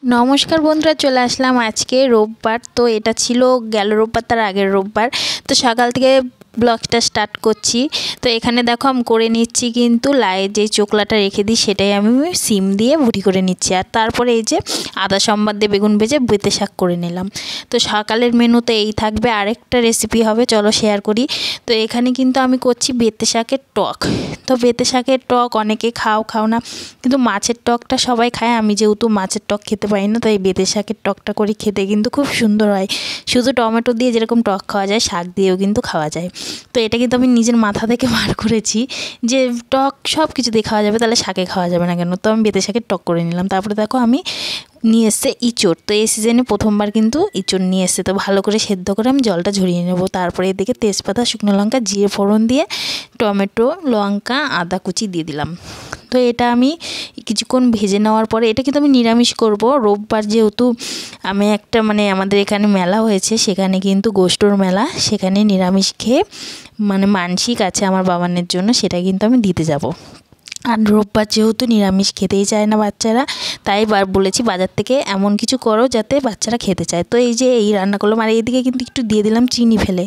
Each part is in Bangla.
নমস্কার বন্ধুরা, চলে আসলাম আজকে রোববার। তো এটা ছিল গেল রোববার, তার আগের রোববার। তো সকাল থেকে ব্লগটা স্টার্ট করছি। তো এখানে দেখো আমি করে নিচ্ছি কিন্তু লাইয়ের যে চোকলাটা রেখে দিই সেটাই আমি সিম দিয়ে ভুটি করে নিচ্ছি। আর তারপরে এই যে আদা সম্বাদ দিয়ে বেগুন ভেজে বেঁতে শাক করে নিলাম। তো সকালের মেনুতে এই থাকবে, আরেকটা রেসিপি হবে, চলো শেয়ার করি। তো এখানে কিন্তু আমি করছি বেঁতে শাকের টক। তো বেঁতে শাকের টক অনেকে খাও না, কিন্তু মাছের টকটা সবাই খায়। আমি যেহেতু মাছের টক খেতে পারি না, তাই বেঁতে শাকের টকটা করি, খেতে কিন্তু খুব সুন্দর হয়। শুধু টমেটো দিয়ে যেরকম টক খাওয়া যায়, শাক দিয়েও কিন্তু খাওয়া যায়। তো এটা কিন্তু আমি নিজের মাথা থেকে বার করেছি যে টক সব কিছু দিয়ে খাওয়া যাবে, তাহলে শাকে খাওয়া যাবে না কেন। তো আমি বেঁতে শাকের টক করে নিলাম। তারপরে দেখো আমি নিয়ে এসছে ইঁচড়। তো এই সিজনে প্রথমবার কিন্তু ইঁচড় নিয়ে এসছে। তো ভালো করে সেদ্ধ করে আমি জলটা ঝরিয়ে নেবো। তারপরে এদিকে তেজপাতা, শুকনো লঙ্কা, জিরে ফোড়ন দিয়ে টমেটো, লঙ্কা, আদা কুচি দিয়ে দিলাম। তো এটা আমি কিছুক্ষণ ভেজে নেওয়ার পরে, এটা কিন্তু আমি নিরামিষ করব রোববার, যেহেতু আমি একটা আমাদের এখানে মেলা হয়েছে, সেখানে কিন্তু গোষ্ঠর মেলা, সেখানে নিরামিষ খেয়ে মানসিক আছে আমার বাবানের জন্য, সেটা কিন্তু আমি দিতে যাব। আর রোববার যেহেতু নিরামিষ খেতেই চায় না বাচ্চারা, তাই বলেছি বাজার থেকে এমন কিছু করো যাতে বাচ্চারা খেতে চায়। তো এই যে এই রান্না করলাম। আর এইদিকে কিন্তু একটু দিয়ে দিলাম চিনি ফেলে,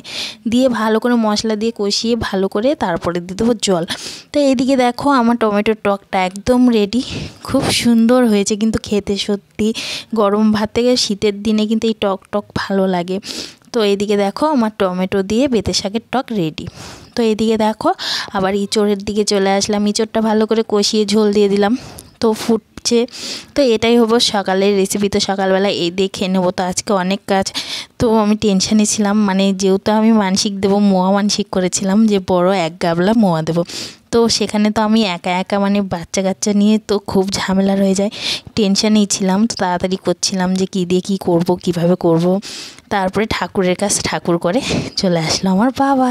দিয়ে ভালো করে মশলা দিয়ে কষিয়ে ভালো করে তারপরে দিয়ে দেবো জল। তো এইদিকে দেখো আমার টমেটোর টকটা একদম রেডি। খুব সুন্দর হয়েছে কিন্তু খেতে, সত্যি গরম ভাত থেকে শীতের দিনে কিন্তু এই টক ভালো লাগে। তো এইদিকে দেখো আমার টমেটো দিয়ে বেঁতে শাকের টক রেডি। তো এইদিকে দেখো আবার ইঁচড়ের দিকে চলে আসলাম। ইঁচড়টা ভালো করে কষিয়ে ঝোল দিয়ে দিলাম। তো ফুটছে। তো এটাই হবো সকালের রেসিপি। তো সকালবেলা এই দিয়ে খেয়ে নেবো। তো আজকে অনেক কাজ, তো আমি টেনশানে ছিলাম, যেহেতু আমি মানসিক দেবো, মোয়া মানসিক করেছিলাম যে বড় 1 গাবলা মোয়া দেবো। তো সেখানে তো আমি একা বাচ্চা কাচ্চা নিয়ে তো খুব ঝামেলা হয়ে যায়, টেনশানেই ছিলাম। তো তাড়াতাড়ি করছিলাম যে কী দিয়ে কী করব, কীভাবে করব। তারপরে ঠাকুরের কাছে ঠাকুর করে চলে আসলো আমার বাবা।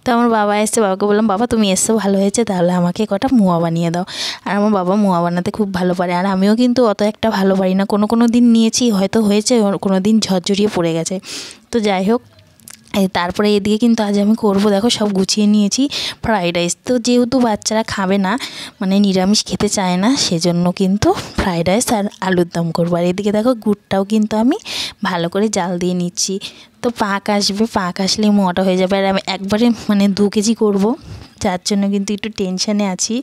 তো আমার বাবা এসে, বাবাকে বললাম, বাবা তুমি এসছো ভালো হয়েছে, তাহলে আমাকে কটা মোয়া বানিয়ে দাও। আর আমার বাবা মোয়া বানাতে খুব ভালো পারে। আর আমিও কিন্তু অত একটা ভালো পারি না, কোনো দিন নিয়েছি হয়তো হয়েছে, কোনো দিন ঝরঝরিয়ে পড়ে গেছে। তো যাই হোক, তারপরে এদিকে কিন্তু আজ আমি করব, দেখো সব গুছিয়ে নিয়েছি, ফ্রাইড রাইস। তো যেহেতু বাচ্চারা খাবে না, নিরামিষ খেতে চায় না, সেজন্য কিন্তু ফ্রাইড রাইস আর আলুর দম করবো। আর এদিকে দেখো গুড়টাও কিন্তু আমি ভালো করে জাল দিয়ে নিচ্ছি। তো পাক আসবে, পাক আসলেই মোটা হয়ে যাবে। আর আমি একবারে 2 কেজি করবো, যার জন্য কিন্তু একটু টেনশানে আছি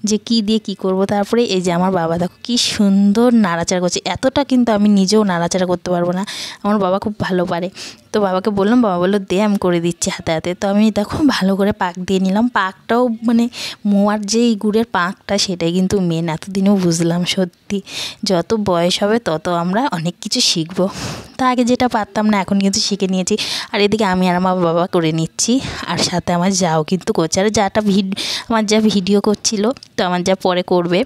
যে কী দিয়ে কী করব। তারপরে এই যে আমার বাবা দেখো কী সুন্দর নাড়াচাড়া করছে। এতটা কিন্তু আমি নিজেও নাড়াচাড়া করতে পারবো না, আমার বাবা খুব ভালো পারে। তো বাবাকে বললাম, বাবা বললো দে আমি করে দিচ্ছি হাতে হাতে। তো আমি দেখো ভালো করে পাক দিয়ে নিলাম। পাকটাও মোয়ার যে এই গুড়ের পাকটা, সেটাই কিন্তু মেন। এতদিনেও বুঝলাম, সত্যি যত বয়স হবে তত আমরা অনেক কিছু শিখবো। তা আগে যেটা পারতাম না, এখন কিন্তু শিখে নিয়েছি। আর এদিকে আমি আর আমার বাবা করে নিচ্ছি, আর সাথে আমার যাও কিন্তু করছে। আর আমার যা ভিডিও করছিল, তো আমার যা পরে করবে।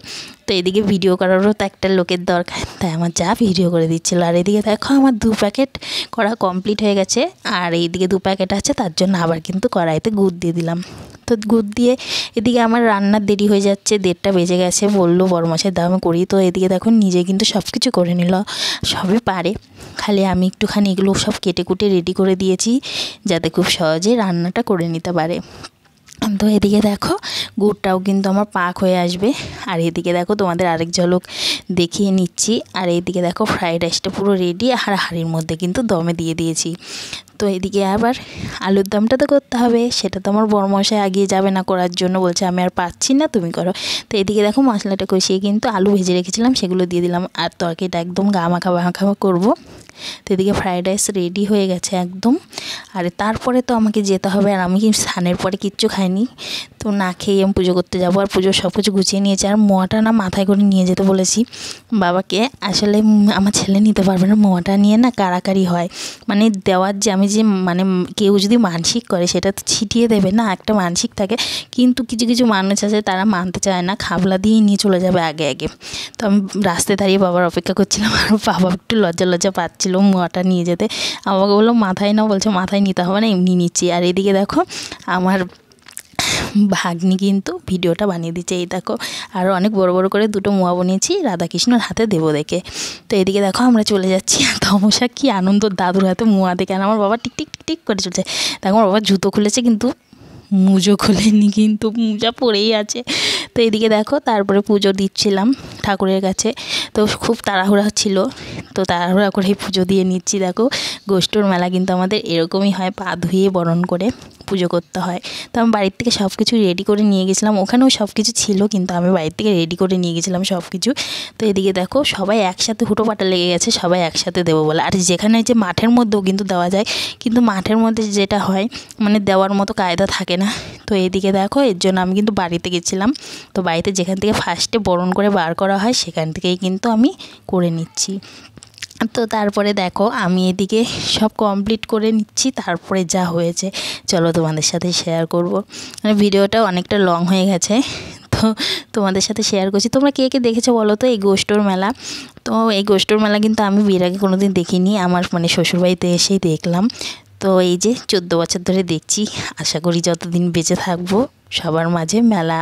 তো এদিকে ভিডিও করারও তো একটা লোকের দরকার, তাই আমার যা ভিডিও করে দিচ্ছিলো। আর এদিকে দেখো আমার 2 প্যাকেট করা কমপ্লিট হয়ে গেছে। আর এইদিকে 2 প্যাকেট আছে, তার জন্য আবার কিন্তু কড়াইতে গুড় দিয়ে দিলাম। তো গুড় দিয়ে এদিকে আমার রান্নার দেরি হয়ে যাচ্ছে, 1:30 বেজে গেছে, বললো বড়মশাই দাও আমি করি। তো এদিকে দেখো নিজে কিন্তু সব কিছু করে নিল, সবই পারে, খালি আমি একটুখানি এগুলো সব কেটে কুটে রেডি করে দিয়েছি, যাতে খুব সহজে রান্নাটা করে নিতে পারে। তো এদিকে দেখো গুড়টাও কিন্তু আমার পাক হয়ে আসবে। আর এদিকে দেখো তোমাদের আরেক ঝলক দেখিয়ে নিচ্ছি। আর এইদিকে দেখো ফ্রাইড রাইসটা পুরো রেডি, আর হাঁড়ির মধ্যে কিন্তু দমে দিয়ে দিয়েছি। তো এদিকে আবার আলুর দমটা তো করতে হবে, সেটা তো আমার বড়মশাই এগিয়ে যাবে না করার জন্য, বলছে আমি আর পারছি না, তুমি করো। তো এদিকে দেখো মশলাটা কষিয়ে কিন্তু আলু ভেজে রেখেছিলাম, সেগুলো দিয়ে দিলাম। আর তরকারিটা একদম মাখা করবো। তো এদিকে ফ্রাইড রাইস রেডি হয়ে গেছে একদম। আর তারপরে তো আমাকে যেতে হবে, আর আমি স্নানের পরে কিচ্ছু খাইনি, তো না খেয়ে আমি পুজো করতে যাবো। আর পুজো সব কিছু গুছিয়ে নিয়েছি। আর মোয়াটা না মাথায় করে নিয়ে যেতে বলেছি বাবাকে। আসলে আমার ছেলে নিতে পারবে না, মোয়াটা নিয়ে না কাড়াকাড়ি হয়, দেওয়ার যে আমি যে কেউ যদি মানসিক করে সেটা তো ছিটিয়ে দেবে না, একটা মানসিক থাকে। কিন্তু কিছু মানুষ আছে তারা মানতে চায় না, খাবলা দিয়ে নিয়ে চলে যাবে আগে। তো আমি রাস্তায় দাঁড়িয়ে বাবার অপেক্ষা করছিলাম, আর বাবা একটু লজ্জা পাচ্ছিল মোয়াটা নিয়ে যেতে। আমাকে বললো মাথায় নাও, বলছে মাথায় নিতে হবে না, এমনি নিচ্ছি। আর এদিকে দেখো আমার ভাগ্নি কিন্তু ভিডিওটা বানিয়ে দিচ্ছে। এই দেখো আরও অনেক বড় করে 2টো মোয়া বানিয়েছি রাধাকৃষ্ণর হাতে দেবো দেখে। তো এদিকে দেখো আমরা চলে যাচ্ছি। তমসা কি আনন্দ দাদুর হাতে মোয়া দেখে। আর আমার বাবা টিক করে চলছে। দেখো আমার বাবা জুতো খুলেছে, কিন্তু মুজো খোলেনি, কিন্তু মোজা পরেই আছে। তো এদিকে দেখো তারপরে পুজো দিচ্ছিলাম ঠাকুরের কাছে। তো খুব তাড়াহুড়া ছিল, তো তাড়াহুড়া করে পুজো দিয়ে নিচ্ছি। দেখো গোষ্ঠীর মেলা কিন্তু আমাদের এরকমই হয়, পা ধুয়ে বরণ করে পুজো করতে হয়। তো আমি বাড়ির থেকে সব কিছু রেডি করে নিয়ে গেছিলাম, ওখানেও সব কিছু ছিল কিন্তু আমি বাড়ির থেকে রেডি করে নিয়ে গেছিলাম সব কিছু। তো এদিকে দেখো সবাই একসাথে হুটোপাটা লেগে গেছে, সবাই একসাথে দেবো বলে। আর যেখানে যে মাঠের মধ্যেও কিন্তু দেওয়া যায়, কিন্তু মাঠের মধ্যে যেটা হয় মানে দেওয়ার মতো কায়দা থাকে না। তো এদিকে দেখো এর জন্য আমি কিন্তু বাড়িতে গেছিলাম। তো বাড়িতে যেখান থেকে ফার্স্টে বরণ করে বার করা হয় সেখান থেকেই কিন্তু আমি করে নিচ্ছি। তো তারপরে দেখো আমি এদিকে সব কমপ্লিট করে নিচ্ছি, তারপরে যা হয়েছে চলো তোমাদের সাথে শেয়ার করব। মানে ভিডিওটা অনেকটা লং হয়ে গেছে, তো তোমাদের সাথে শেয়ার করছি। তোমরা কে কে দেখেছো বলো তো এই গোষ্ঠীর মেলা? তো এই গোষ্ঠীর মেলা কিন্তু আমি বিয়ের আগে কোনো দিন দেখিনি, আমার মানে শ্বশুরবাড়িতে এসেই দেখলাম। তো এই যে 14 বছর ধরে দেখছি, আশা করি যতদিন বেঁচে থাকবো সবার মাঝে মেলা